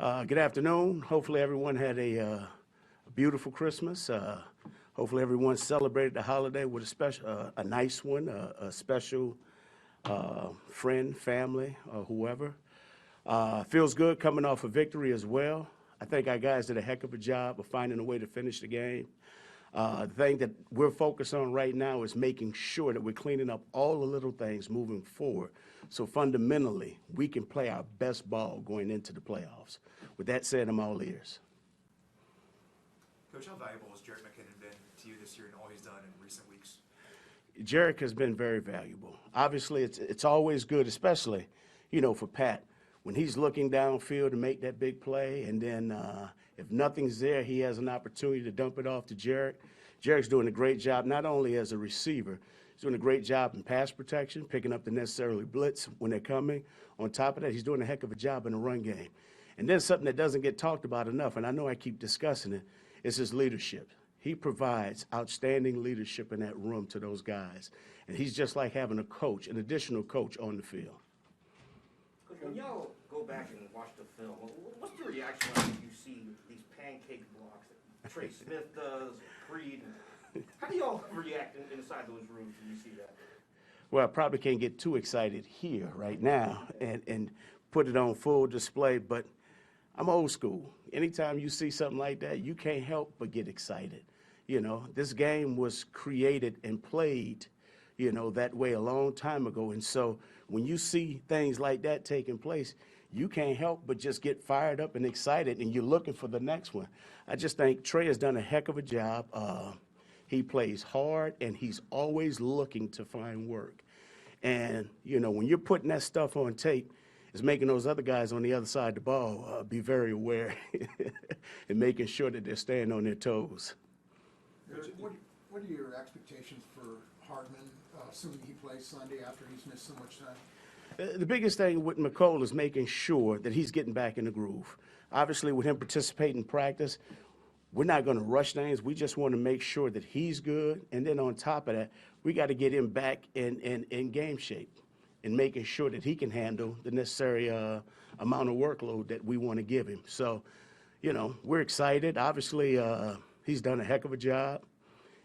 Good afternoon. Hopefully everyone had a beautiful Christmas. Hopefully everyone celebrated the holiday with a nice one, a special friend, family, or whoever. Feels good coming off a victory as well. I think our guys did a heck of a job of finding a way to finish the game. The thing that we're focused on right now is making sure that we're cleaning up all the little things moving forward. So fundamentally, we can play our best ball going into the playoffs. With that said, I'm all ears. Coach, how valuable has Jerick McKinnon been to you this year and all he's done in recent weeks? Jerick has been very valuable. Obviously, it's always good, especially, for Pat, when he's looking downfield to make that big play, and then if nothing's there, he has an opportunity to dump it off to Jerick. Jerick's doing a great job, not only as a receiver, he's doing a great job in pass protection, picking up the necessary blitz when they're coming. On top of that, he's doing a heck of a job in the run game. And then something that doesn't get talked about enough, and I know I keep discussing it, is his leadership. He provides outstanding leadership in that room to those guys. And he's just like having a coach, an additional coach on the field. Coach, when y'all go back and watch the film, what's the reaction like when you see these pancake blocks that Trey Smith does, Creed? How do y'all react inside those rooms when you see that? Well, I probably can't get too excited here right now and put it on full display, but I'm old school. Anytime you see something like that, you can't help but get excited. This game was created and played, that way a long time ago. And so when you see things like that taking place, you can't help but just get fired up and excited, and you're looking for the next one. I just think Trey has done a heck of a job. He plays hard, and he's always looking to find work. And, when you're putting that stuff on tape, it's making those other guys on the other side of the ball be very aware and making sure that they're staying on their toes. What are your expectations for Hardman, assuming he plays Sunday after he's missed so much time? The biggest thing with McCole is making sure that he's getting back in the groove. Obviously, with him participating in practice, we're not going to rush things. We just want to make sure that he's good. And then on top of that, we got to get him back in game shape and making sure that he can handle the necessary amount of workload that we want to give him. So, we're excited. Obviously, he's done a heck of a job,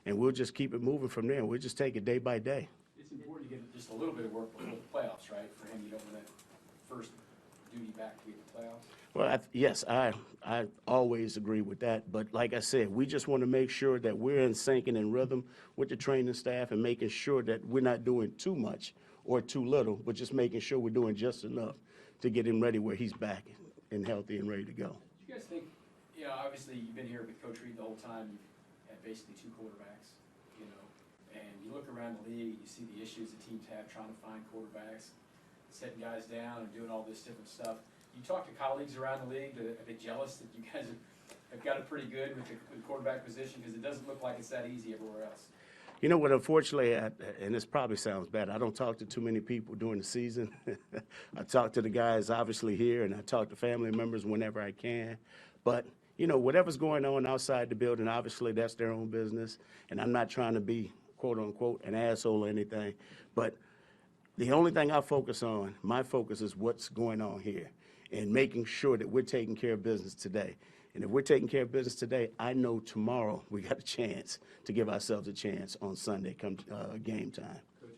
and we'll just keep it moving from there. We'll just take it day by day. It's important to get just a little bit of work before the playoffs, right? For him, you don't want that first duty back to get the playoffs. Well, yes, I always agree with that. But like I said, we just want to make sure that we're in sync and in rhythm with the training staff and making sure that we're not doing too much or too little, but just making sure we're doing just enough to get him ready where he's back and healthy and ready to go. Do you guys think, obviously you've been here with Coach Reed the whole time. You've had basically two quarterbacks, and you look around the league, you see the issues the teams have trying to find quarterbacks, setting guys down and doing all this different stuff. You talk to colleagues around the league, are they jealous that you guys have got it pretty good with the quarterback position? Because it doesn't look like it's that easy everywhere else. You know what, unfortunately, and this probably sounds bad, I don't talk to too many people during the season. I talk to the guys obviously here, and I talk to family members whenever I can. But, whatever's going on outside the building, obviously that's their own business. And I'm not trying to be, quote unquote, an asshole or anything. But the only thing I focus on, my focus is what's going on here and making sure that we're taking care of business today. And if we're taking care of business today, I know tomorrow we got a chance to give ourselves a chance on Sunday come game time. Coach,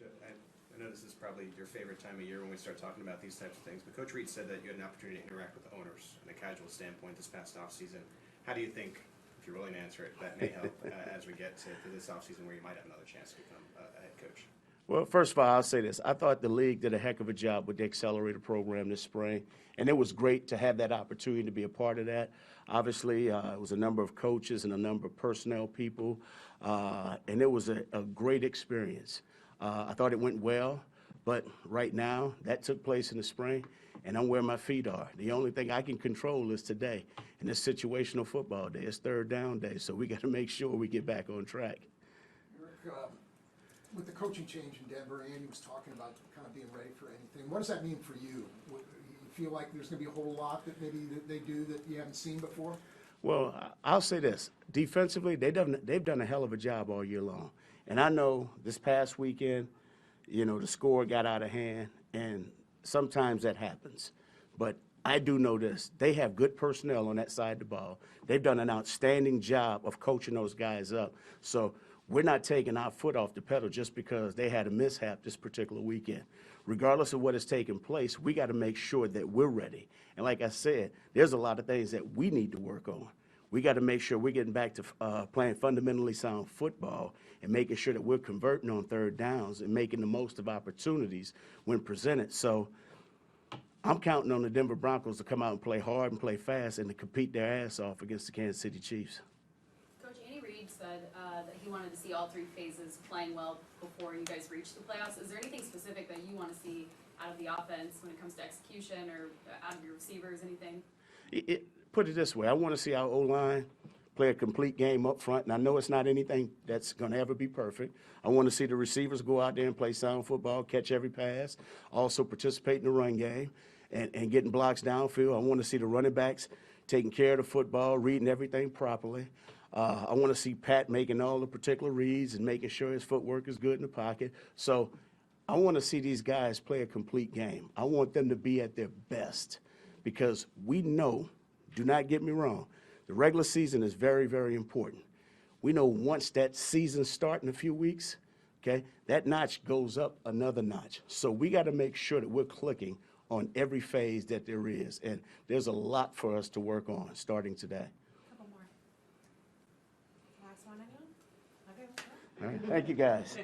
I know this is probably your favorite time of year when we start talking about these types of things, but Coach Reed said that you had an opportunity to interact with the owners in a casual standpoint this past offseason. How do you think, if you're willing to answer it, that may help as we get to this offseason where you might have another chance to become a head coach? Well, first of all, I'll say this. I thought the league did a heck of a job with the accelerator program this spring, and it was great to have that opportunity to be a part of that. Obviously, it was a number of coaches and a number of personnel people, and it was a great experience. I thought it went well, but right now, that took place in the spring, and I'm where my feet are. The only thing I can control is today, and it's situational football day. It's third down day, so we got to make sure we get back on track. Eric, with the coaching change in Denver, Andy was talking about kind of being ready for anything. What does that mean for you? You feel like there's going to be a whole lot that maybe that they do that you haven't seen before? Well, I'll say this. Defensively, they've done a hell of a job all year long. And I know this past weekend, the score got out of hand, and sometimes that happens. But I do know this. They have good personnel on that side of the ball. They've done an outstanding job of coaching those guys up. So we're not taking our foot off the pedal just because they had a mishap this particular weekend. Regardless of what is taking place, we got to make sure that we're ready. And like I said, there's a lot of things that we need to work on. We got to make sure we're getting back to playing fundamentally sound football and making sure that we're converting on third downs and making the most of opportunities when presented. So I'm counting on the Denver Broncos to come out and play hard and play fast and to compete their ass off against the Kansas City Chiefs. Coach, Andy Reid said that he wanted to see all three phases playing well before you guys reach the playoffs. Is there anything specific that you want to see out of the offense when it comes to execution or out of your receivers, anything? Put it this way, I want to see our O-line play a complete game up front, and I know it's not anything that's going to ever be perfect. I want to see the receivers go out there and play sound football, catch every pass, also participate in the run game and getting blocks downfield. I want to see the running backs taking care of the football, reading everything properly. I want to see Pat making all the particular reads and making sure his footwork is good in the pocket. So I want to see these guys play a complete game. I want them to be at their best because we know, do not get me wrong, the regular season is very, very important. We know once that season starts in a few weeks, okay, that notch goes up another notch. So we got to make sure that we're clicking on every phase that there is. And there's a lot for us to work on starting today. Couple more. Last one, anyone? Okay. All right, thank you, guys.